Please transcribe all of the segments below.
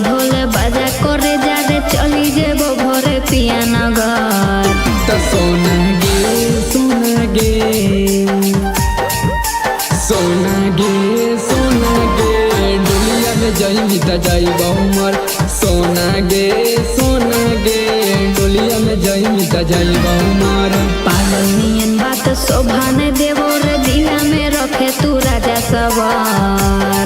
ढोले बाजा करे जारे चली जेबो भोरे पिया नगर। तो सोना गे सोना गे सोना गे सोना गे डोलिया में जाई त जाइबा उमर। सोना गे डोलिया में जाई त जाइबा उमर। पागल नियन बात शोभा ने देवो रे दिला में रखे तू राजा सवार।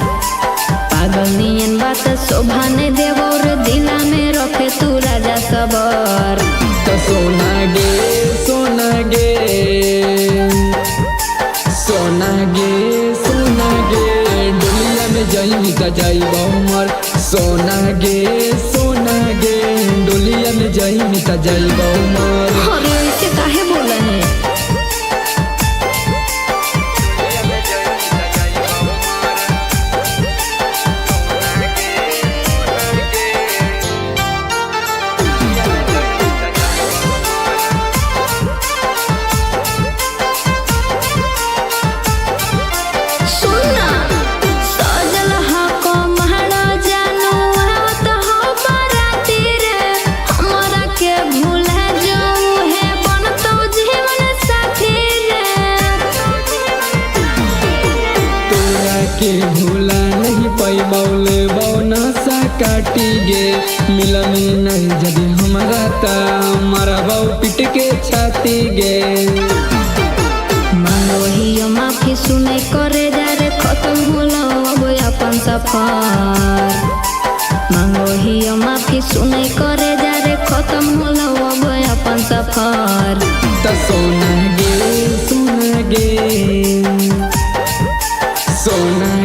पागल नियन बात शोभा ने देवो रे दिला में रखे तू राजा सवार। तो सोना गे सोना गे सोना गे सोना गे डोलिया में जाई त जाइबा उमर। सोना गे डोलिया में जाई त जाइबा उमर। अरे ऐसे काहे बोला है? के भूला नहीं पाई बौले बौना सा काटी गे मिलनी नहीं जदि हमारा ता हमारा बाऊ पिट के छाती गे। मांगो ही माफी सुने करे जा रे खत्म होला अब अपन सफर। मांगो ही माफी सुने करे जा रे खत्म होला अब अपन सफर। तो सोना गे सोना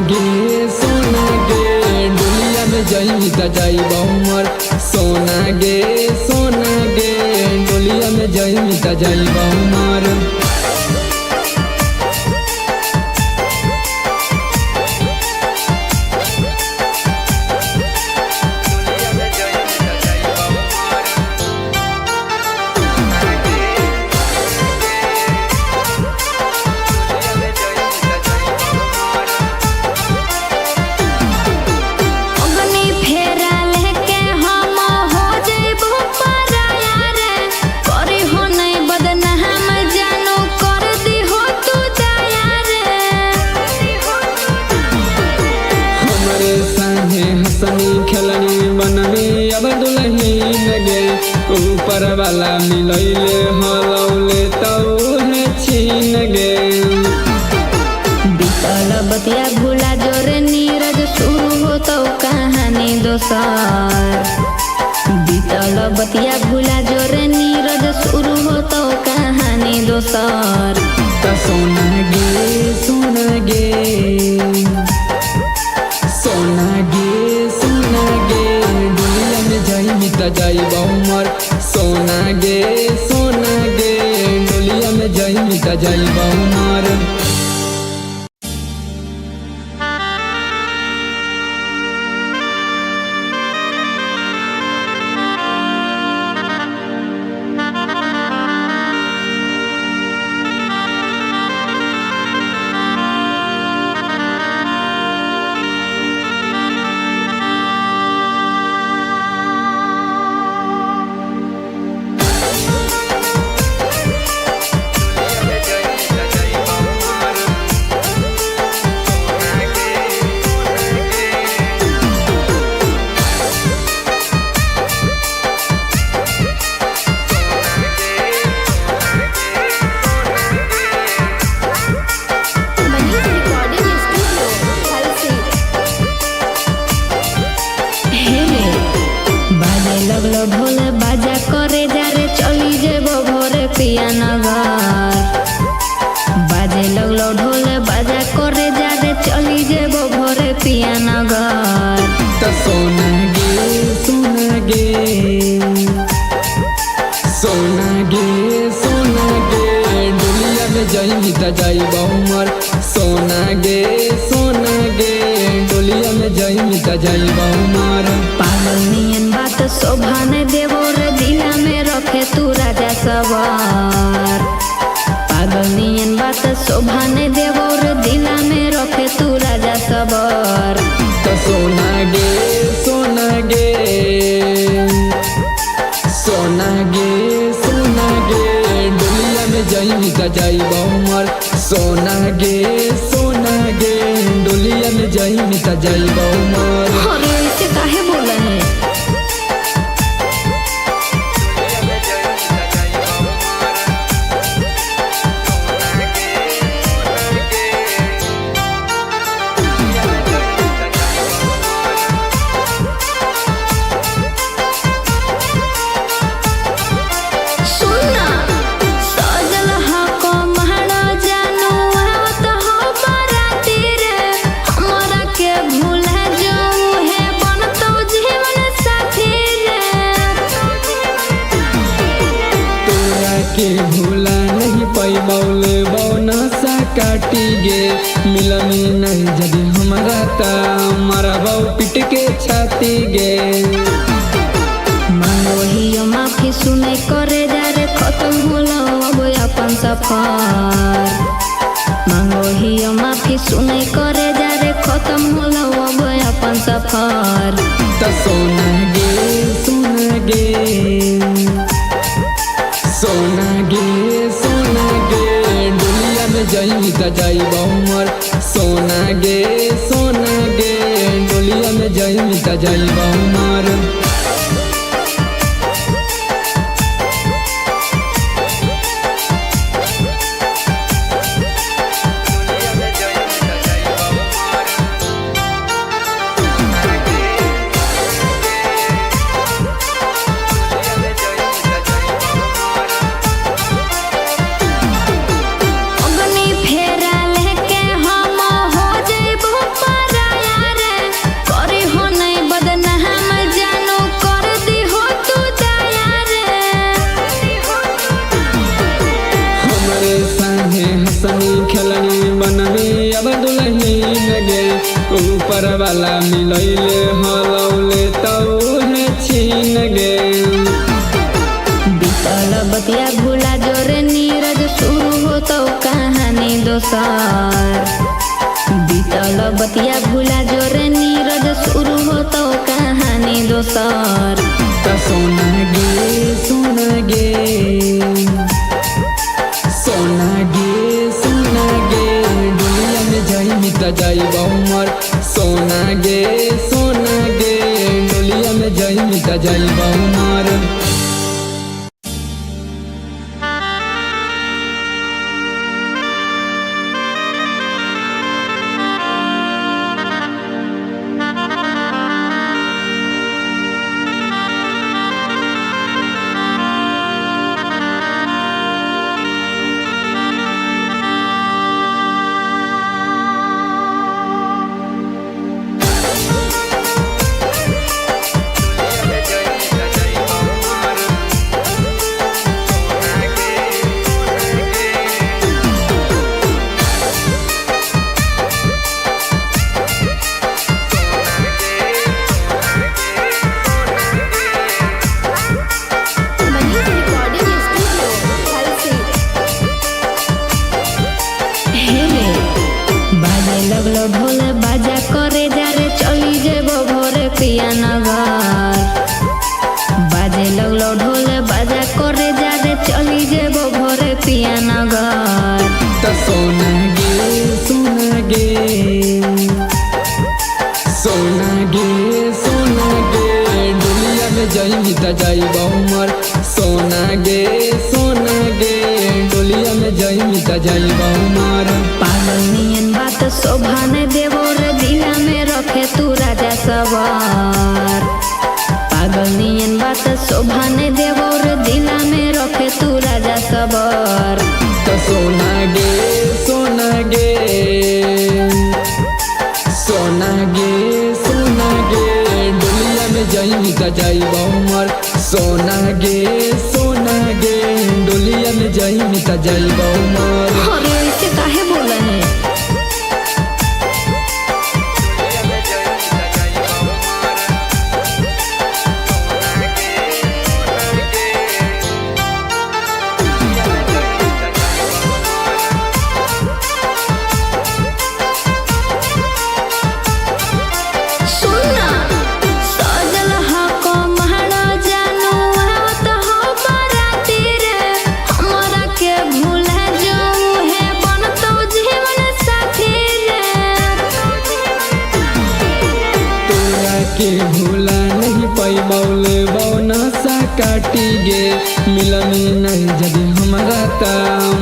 गे सोना गे डोलिया में जाई त जाइबा उमर। सोना गे डोलिया में जाई त जाइबा उमर। हसनी खेलनी बननी अब दुल्हन गे ऊपर वाला मिलैले हलौले तो है छीन गे। बीतल बतिया भूला जोरे नीरज शुरू हो तो कहानी दोसर। बीतल बतिया भूला जोरे नीरज शुरू हो तो कहानी दोसर। तो सोना गे सोना गे सोना गे डोलिया में जाई त जाइबा उमर। सोना गे डोलिया में जाई त जाइबा उमर। ढोले बाजा करे जा रे चली जेबो भोरे पिया नगर। बाजे लगलो ढोले बाजा करे जा रे चली जेबो भोरे पिया नगर। तो सोना गे सोना गे डोलिया में जाई त जाइबा उमर। सोना गे डोलिया में जाई त जाइबा उमर। पागल नियन बात शोभा ने देवो रे दिला में रखे तू राजा सवार। पागल नियन बात शोभा ने देवो रे दिला में रखे तू राजा सवार। तो सोना गे जाइब उमर सोना गे डोलिया में जाइब त जाइब उमर। अरे ऐसे काहे बोला है? के भूला नहीं पैबौले बौना सा काटी गे मिलनी नहीं जदि हमारा ता मारा बाऊ पिट के छाती गे। मांगो माफी सुने करे जा रे खत्म होला अब अपन सफर। मांगो माफी सुने करे जा रे खत्म होला अब अपन सफर। त सोना गे डोलिया में जाइब त जाइब उमर सोना गे डोलिया में जाइब त जाइब उमर। खेलनी बननी अब दुल्हन गे ऊपर वाला मिलैले हलौले तौहे छीन गे। बीतल बतिया भूला जोरे नीरज शुरू हो तो कहानी दोसर। बीतल बतिया भूला जोरे नीरज शुरू हो तो कहानी दोसर। त सोना गे डोलिया में जाइब त जाइब उमर सोना गे डोलिया में जाइब त जाइब उमर। लगलो ढोल बाजा करे जा रे चली जेबो भोरे पिया नगर। बाजे लगलो ढोल बाजा करे जा रे चली जेबो भोरे पिया नगर। त सोना गे डोलिया में जाइब त जाइब उमर सोना गे डोलिया में जाइब त जाइब उमर। पागल नियन बात शोभा ने देवो रे दिला में रखे तू राजा सवार। पागल नियन बात शोभा ने देवो रे दिला में रखे तू राजा सवार। त सोना गे डोलिया में जाइब त जाइब उमर सोना गे डोलिया में जाइब त जाइब उमर। अरे ऐसे काहे बोला है? भूला जो छाती गे मिलनी नहीं जदि हमारा ता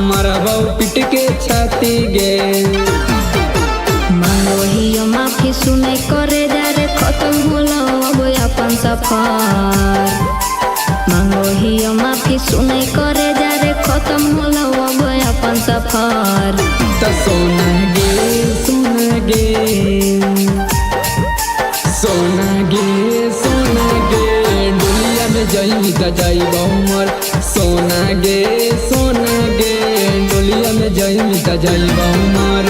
मारा बाऊ पिट के छाती गे। मांगो माफी सुने करे जा रे खत्म होलो अब अपन सफर। मांगो माफी सुने करे जा रे खत्म होलो अब अपन सफर। त सोना गे सोना गे सोना गे सोना गे डोलिया में जाई त जाई बहुमर। सोना गे सोना गे डोलिया में जाई त जाई बहुमर।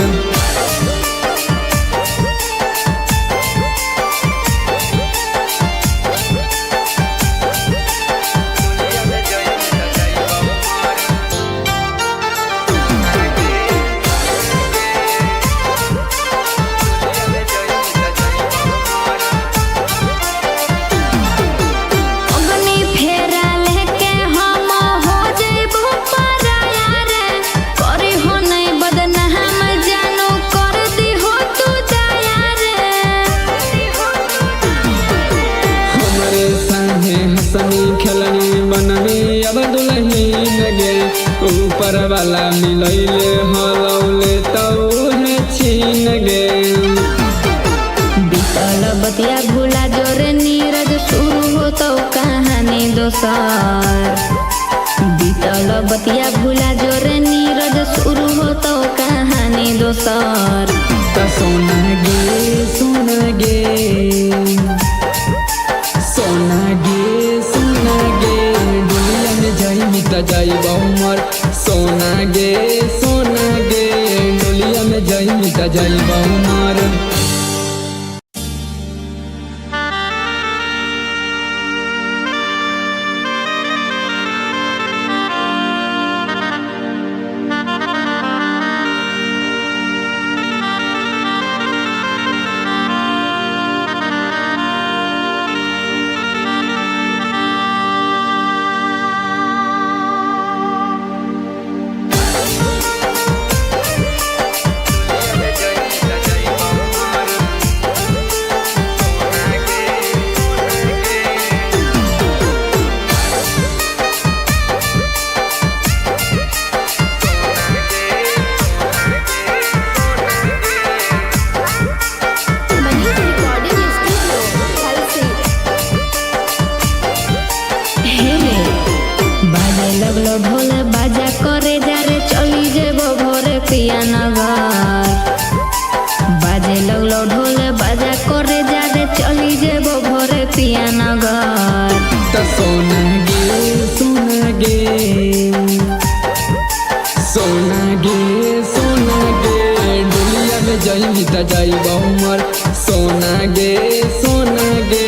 खेलनी बननी अब दुल्हन गे ऊपर वाला मिलैले हलौले तौहे छीन गे। बीतल बतिया भूला जोरे नीरज शुरू हो तो कहानी दोसर। बीतल बतिया भूला जोरे नीरज शुरू हो तो कहानी दोसर। त सोना गे सोना गे सोना गे सोना गे डोलिया में जाई त जाई बहुमर। सोना गे सोना गे डोलिया में जाई त जाई बहुमर। ढोल बाजा करे जा रे चली जेबो भोरे पिया नगर। बाजे लगलो ढोल बाजा करे जा रे चली जेबो भोरे पिया नगर। त सोना गे सोना गे सोना गे सोना गे डोलिया में जाई त जाई बहुमर। सोना गे सोना गे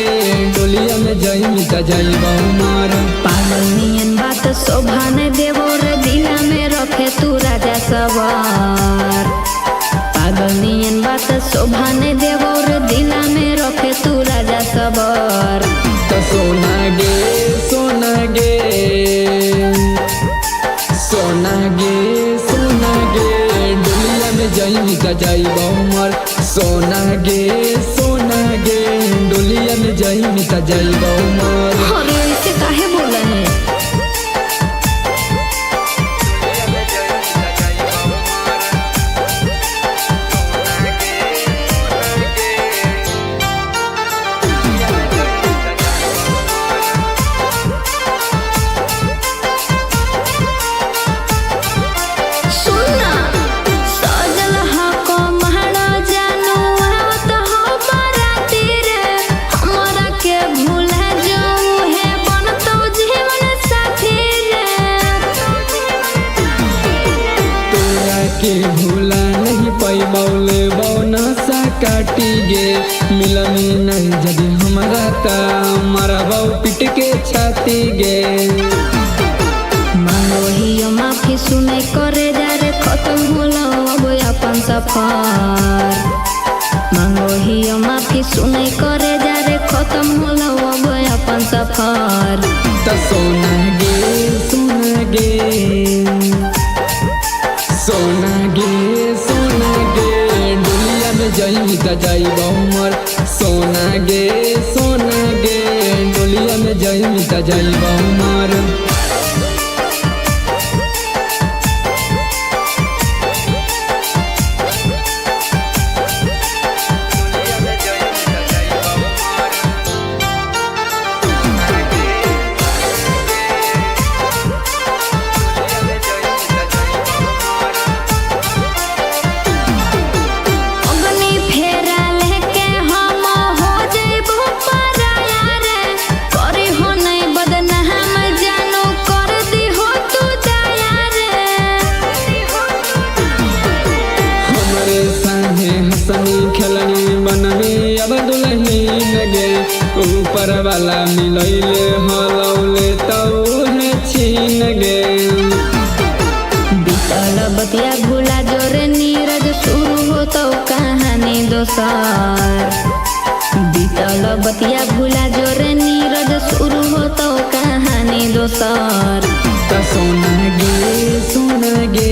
डोलिया में जाई त जाई बहुमर। पागल नियन बात शोभा ने देवो रे दिला में रखे तू राजा सवार। पागल नियन बात शोभा ने देवो रे दिला में रखे तू राजा सवार। त सोना गे सोना गे सोना गे सोना गे डोलिया में जाई त जाई बहुमर। सोना गे सोना गे डोलिया में जाई त जाई बहुमर। अरे ऐसे काहे बोला है? के भूला नहीं पाई बौले बौना सा काटी गे मिलनी नहीं जदि हमारा ता मारा बाऊ पिट के छाती गे। मांगो माफी सुने करे जा रे खत्म होलो अब अपन सफर। मांगो माफी सुने करे जा रे खत्म होलो अब अपन सफर। त सोना गे सोना गे सोना गे सोना गे डोलिया में जाई त जाई बहुमर। सोना गे डोलिया में जाई जाई मिटा जाई हमार। खेलनी बननी अब दुल्हनी लगे ऊपर वाला मिलैले हलौले तौहे छीन गे। बीतल बतिया भूला जोरे नीरज शुरू हो तो कहानी दोसर। बीतल बतिया भूला जोरे नीरज शुरू हो तो कहानी दोसर। सोना गे सोना गे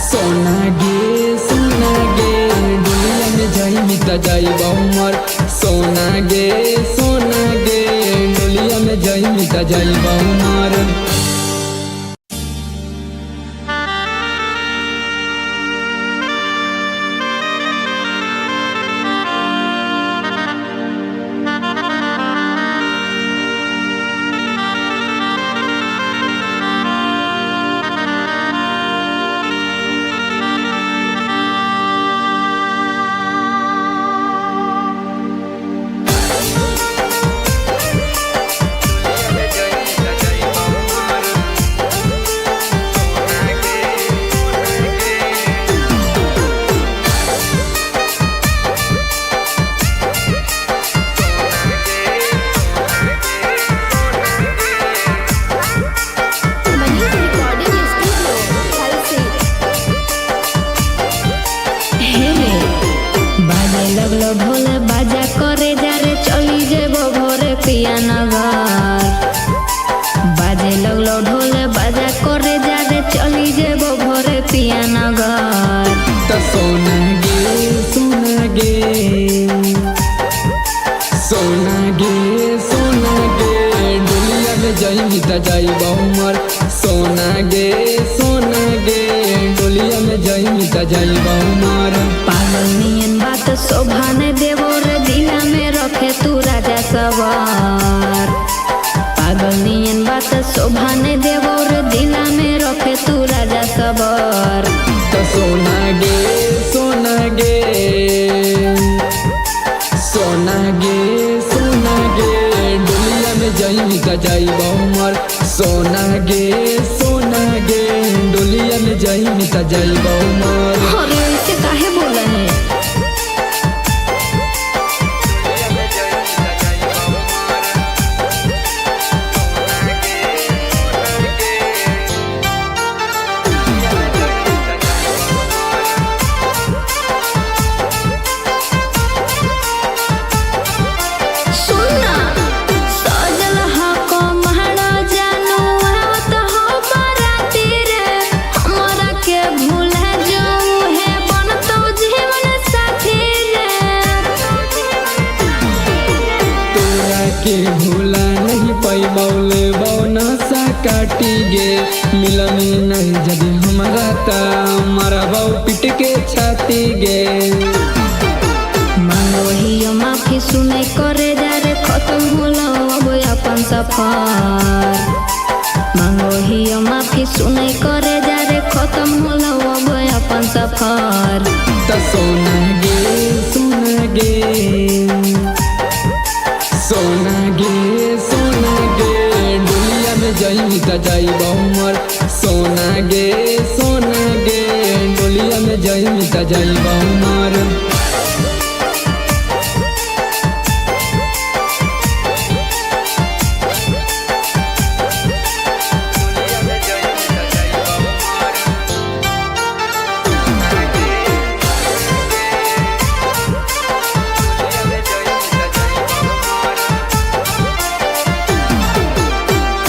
सोना गे सोना गे दुनिया में जाई मिटा जाई हमार। सोना गे दुनिया में जाई मिटा जाई हमार। ढोल बाजा करे जा रे चली जेबो भोरे पिया नगर। बाजे लगलो ढोल बाजा करे जा रे चली जेबो भोरे पिया नगर। तो सोना गे सोना गे सोना गे सोना गे दुनिया में जाई मिटा जाई हमार। सोना गे दुनिया में जाई मिटा जाई हमार। पागल नियन बात शोभा ने देवो रे दिला में रखे तू राजा सवार। पागल नियन बात शोभा ने देवो रे दिला में रखे तू राजा सवार। तो सोना गे सोना गे सोना गे दुनिया में जाई मिटा जाई हमार। सोना गे दुनिया में जाई मिटा जाई हमार। अरे ऐसे काहे बोला है? के भूला नहीं पाई बौले बौना सा काटी गे। मिलनी नहीं जब हमारा ता मारा बाऊ पिट के छाती गे। मांगो ही माफी सुने करे जा रे खत्म होला अब अपन सफर। मांगो ही माफी सुने करे जा रे खत्म होला अब अपन सफर। तो सोना गे सोना गे दुनिया में जाई मिटा जाई हमार। सोना गे दुनिया में जाई मिटा जाई हमार।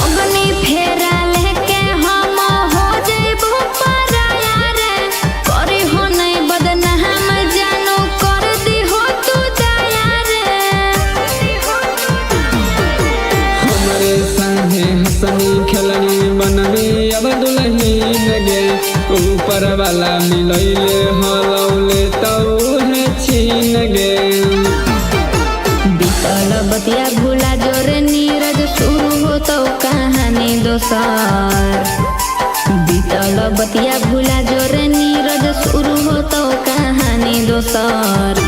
अग्नि फेरा लेके ऊपर वाला मिलैले हलौले तौहे छीन गे। बीतल बतिया भूला जोरे नीरज शुरू हो तो कहानी दोसर। बीतल बतिया भूला जोरे नीरज शुरू हो तो कहानी दोसर।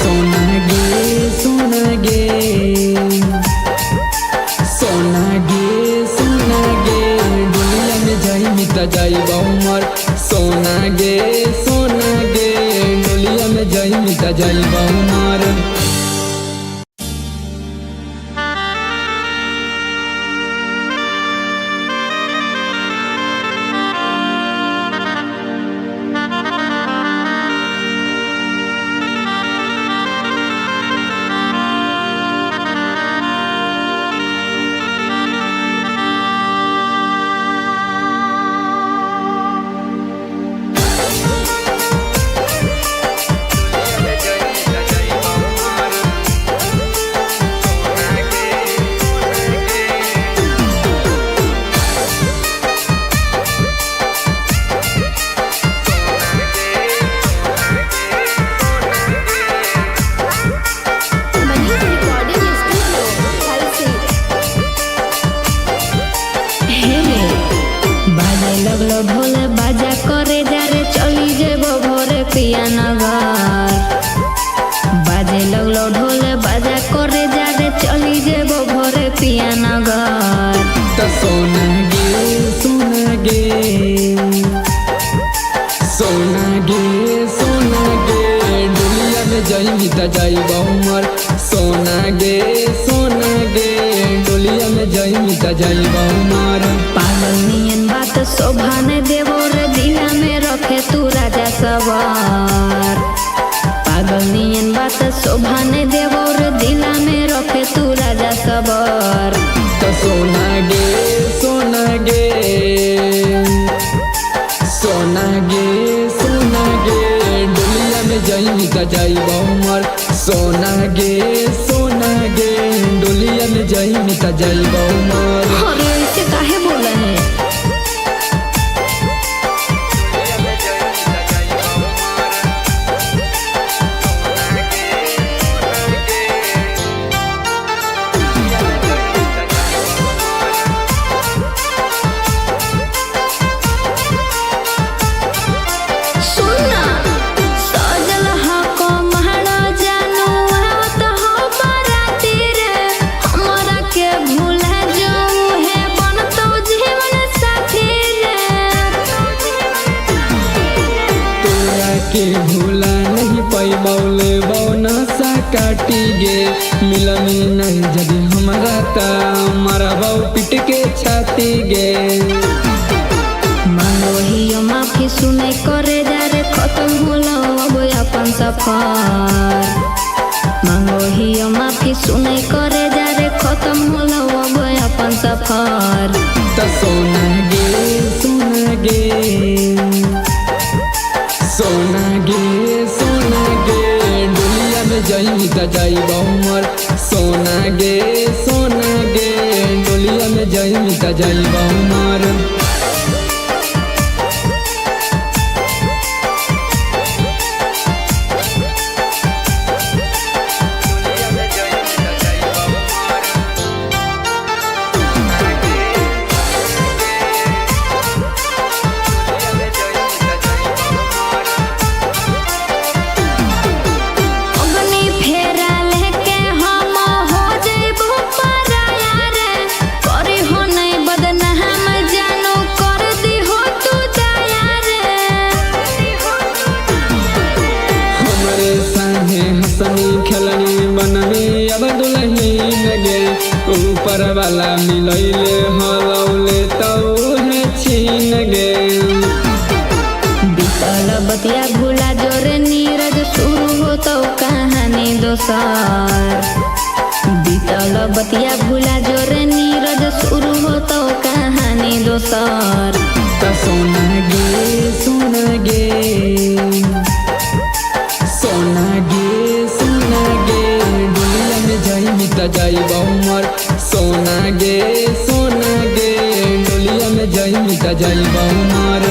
सोना गे सोना गे सोना गे सोना गे डोलिया में जाई त जाइब उमर। सोना गे सोना गे डोलिया में जाई त जाइब उमर। ढोल बाजा करे जा रे चली जेबो भोरे पिया नगर। बाजे लगलो ढोल बाजा करे जा रे चली जेबो भोरे पिया नगर। सोना गे सोना गे सोना गे सोना गे डोलिया में जाई त जाइब उमर। सोना गे सोना गे डोलिया में जाई त जाइब उमर। पागल नियन बात शोभा ने देवो रे दिला में रखे तू राजा सवार। पागल नियन बात शोभा ने देवो रे दिला में रखे तू राजा सवार। सोना गे सोना गे सोना गे सोना गे डोलिया में जाई त जाइब उमर। सोना गे सोना गे डोलिया में जाई त जाइब उमर। अरे ऐसे काहे बोला है? के भूला नहीं पैबौले बौना सा काटी गे। मिलनी नहीं जदि हमारा ता मारा बाऊ पिट के छाती गे। मांगो हियो माफी सुने करे जा रे खत्म होला अब अपन सफर। मांगो हियो माफी सुने करे जा रे खत्म होला अब अपन सफर। सोना गे सोना गे सोना गे सोना गे डोलिया में जाई त जाइब उमर। सोना गे सोना गे डोलिया में जाई त जाइब उमर। खेलनी बननी अब दुल्हन गे। ऊपर वाला मिलैले हलौले तौहे छीन गे। बीतल बतिया भूला जोरे नीरज शुरू हो तो कहानी दोसर। बीतल बतिया भूला जोरे नीरज शुरू हो तो कहानी दोसर। सोना गे सोना गे सोना गे सोना गे डोलिया में जाई त जाइब उमर। सोना गे सोना गे डोलिया में जाई त जाइब उमर।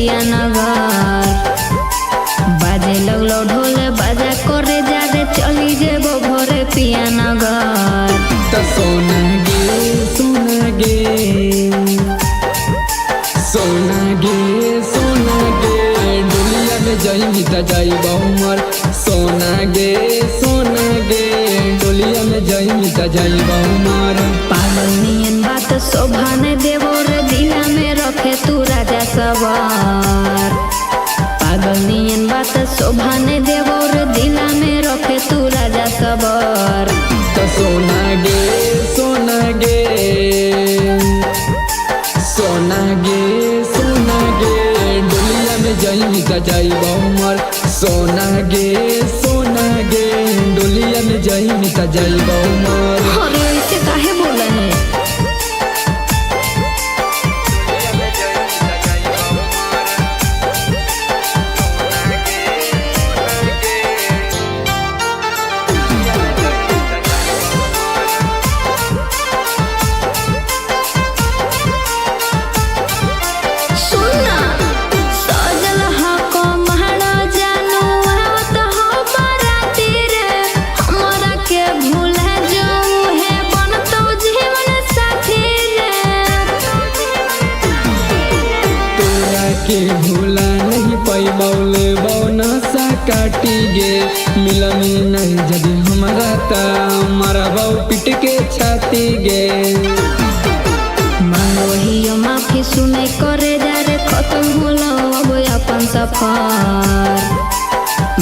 पिया नगर बाजे लगलो ढोल बाजा करे जा रे चली जेबो भोरे पिया नगर त सोना गे सोना गे सोना गे सोना गे डोलिया में जाइबी त जाइब उमर सोना गे डोलिया में जाइबी त जाइब उमर पागल नियन बात शोभा ने देवो रे दिला में रखे तू राजा सवार पागल नियन बात शोभा ने देवो रे दिला में रखे तू राजा सवार त सोना गे सोना गे सोना गे सोना गे डोलिया में जाइबी त जाइब उमर सोना गे डोलिया में जाइबी त जाइब उमर अरे ऐसे काहे बोला है सुनना सजल हको महड़ा जानू आवत हो बाराती रे हमरा के भूल जाऊं है बनतो जीवन साथी रे तोरा के भूला नहीं पैबौले बौना सा काटी गे मिलनी नहीं जदि हमारा ता मारा बाऊ पिट के छाती गे मांगो हियो माफी सुने करे जा रे खत्म होलो अब अपन सफर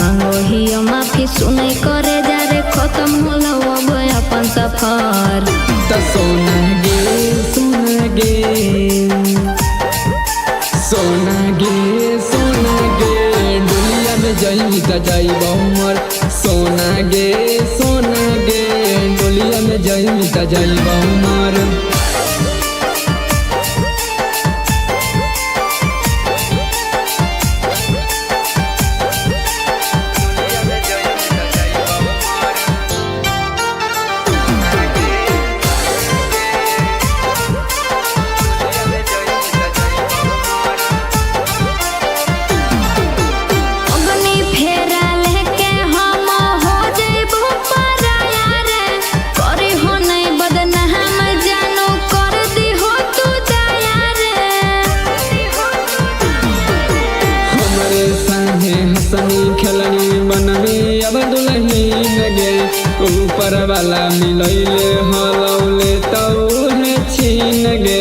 मांगो हियो माफी सुने करे जा रे खत्म होलो अब अपन सफर त सोना गे सोना गे सोना गे सोना गे डोलिया में जाइबी त जाइब उमर सोना गे डोलिया में जाइबी त जाइब उमर अग्नि फेरा लेके हम हो जइबो पराया रे करी हो नहीं बदनाम जानू कर दी हो तू दया रे हमरे संगे हंसनी खेलनी बननी अब दुल्हनी गे ऊपर वाला मिलैले हलौले तौहे छीन गे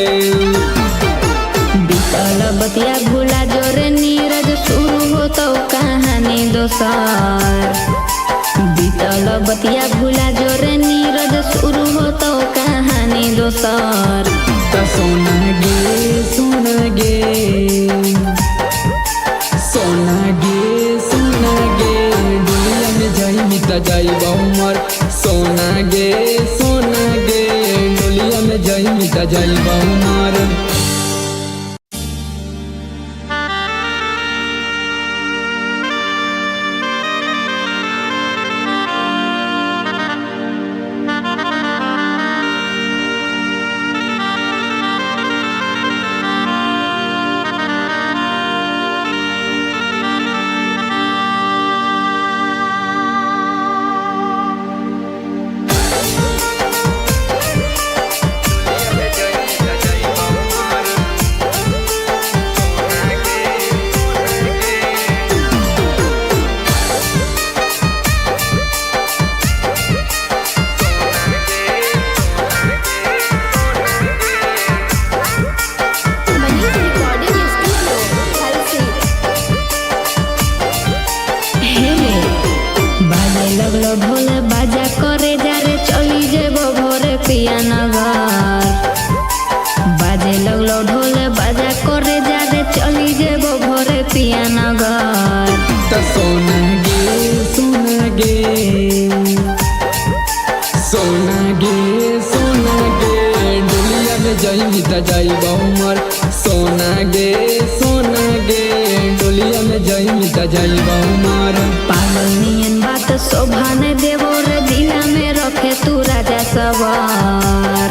बीतल बतिया भूला जोरे नीरज शुरू हो तो कहानी दोसर बीतल बतिया भूला जोरे नीरज शुरू हो तो कहानी दोसर त सोना गे सोना गे सोना गे सोना गे डोलिया में जाइबी त जाइब उमर सोना गे डोलिया में जाइबी त जाइब उमर पिया नगर बाजे लगलो ढोल बाजा करे जा रे चली जेबो भोरे पिया नगर त सोना गे सोना गे सोना गे सोना गे डोलिया में जाइबी त जाइब उमर सोना गे डोलिया में जाइबी त जाइब उमर पागल नियन बात शोभा ने देवो रे दिला में रखे तू राजा सवार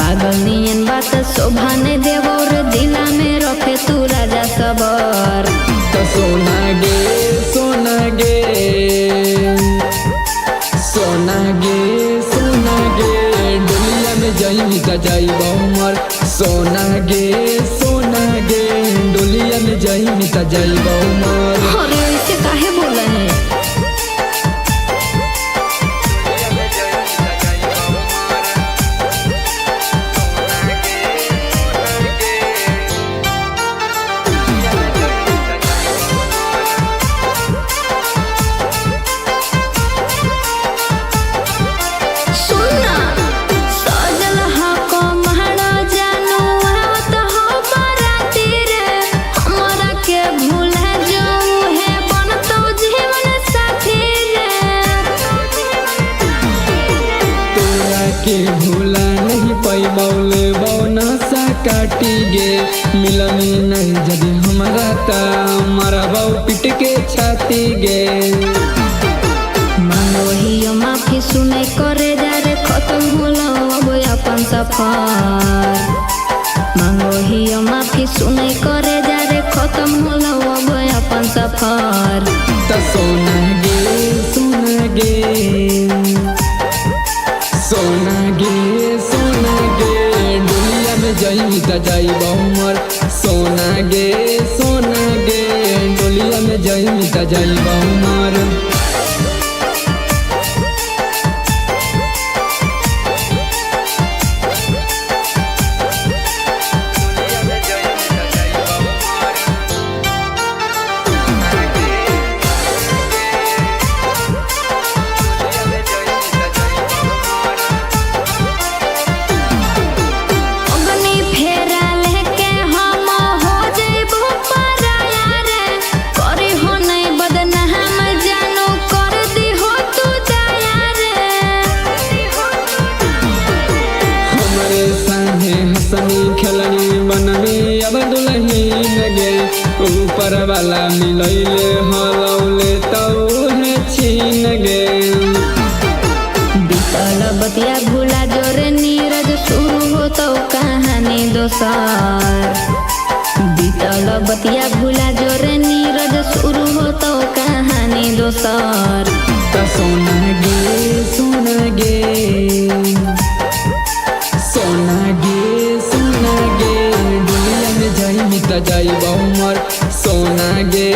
पागल नियन बात बात शोभा ने देवर दिला में रखे तू राजा सबर। तो सोना गे सोना गे सोना गे सोना गे डोलिया में जाई त जाइब उमर। सोना गे डोलिया में जाई त जाइब उमर। अरे ऐसे काहे बोला है? के भूला नहीं पैबौले बौना सा काटी गे मिलनी नहीं जदि हमारा ता मारा बाऊ पिट के छाती गे। मांगो ही माफी सुने करे जा रे खत्म होला अब अपन सफर। मांगो ही माफी सुने करे जा रे खत्म होला अब अपन सफर। त सोना गे सोना गे सोना गे डोलिया में जाई त जाइब उमर। सोना गे डोलिया में जाई त जाइब उमर। खेलनी बननी अब दुल्हन गे ऊपर वाला मिलैले हलौले तो है छीन गे। बीतल बतिया भूला जोरे नीरज शुरू हो तो कहानी दोसर। बीतल बतिया भूला जोरे नीरज शुरू हो तो कहानी दोसर। त सोना गे सोना गे डोलिया में जाई त जाइब उमर। सोना गे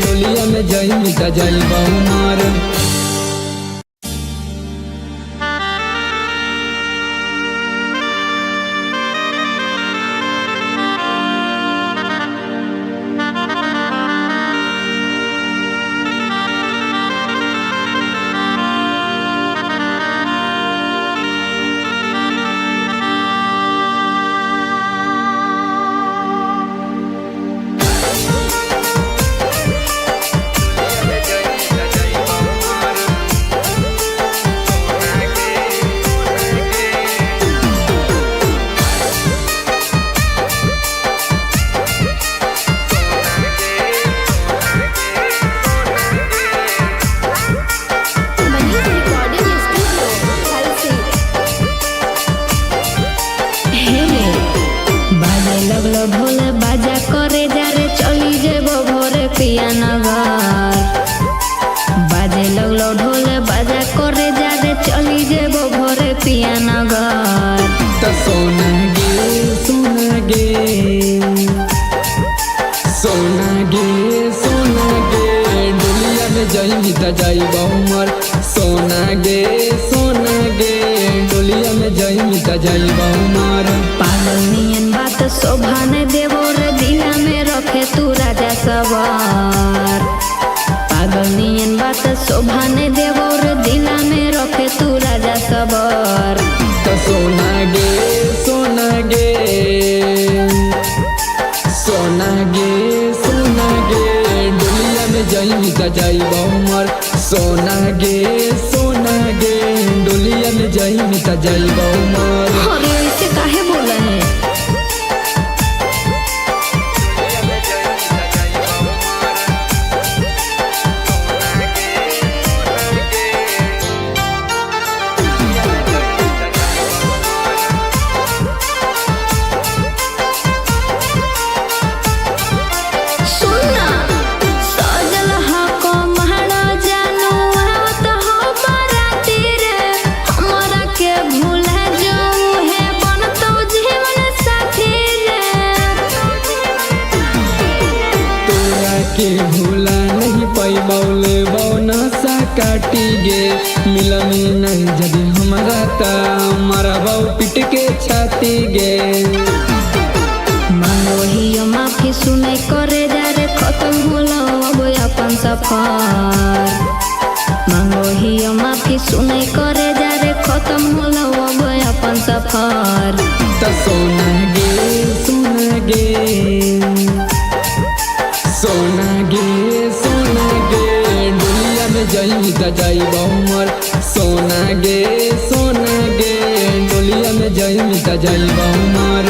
डोलिया में जाई त जाइब उमर। ढोल बाजा करे जा रे चली जेबो भोरे पिया नगर। बाजे लगलो ढोल बाजा करे जा रे चली जेबो भोरे पिया नगर। त सोना गे डोलिया में जाई त जाइब उमर। सोना गे डोलिया में जाई त जाइब उमर। पागल नियन बात शोभा ने देवो रे दिला में रखे तू राजा सवार। पागल नियन बात शोभा ने देवो रे दिला में रखे तू राजा सवार। त सोना गे डोलिया में जाई त जाइब उमर। सोना गे डोलिया में जाई त जाइब उमर। अरे ऐसे काहे बोला है? छाती गे मिलनी नहीं जदि हमारा ता मारा बाऊ पिट के छाती गे। मांगो हियो माफी सुने करे जा रे खत्म होला अब अपन सफर। मांगो हियो माफी सुने करे जा रे खत्म होला अब अपन सफर। त सोना गे सोना गे सोना गे सोना गे डोलिया में जाई त जाइब उमर। सोना गे डोलिया में जाई त जाइब उमर।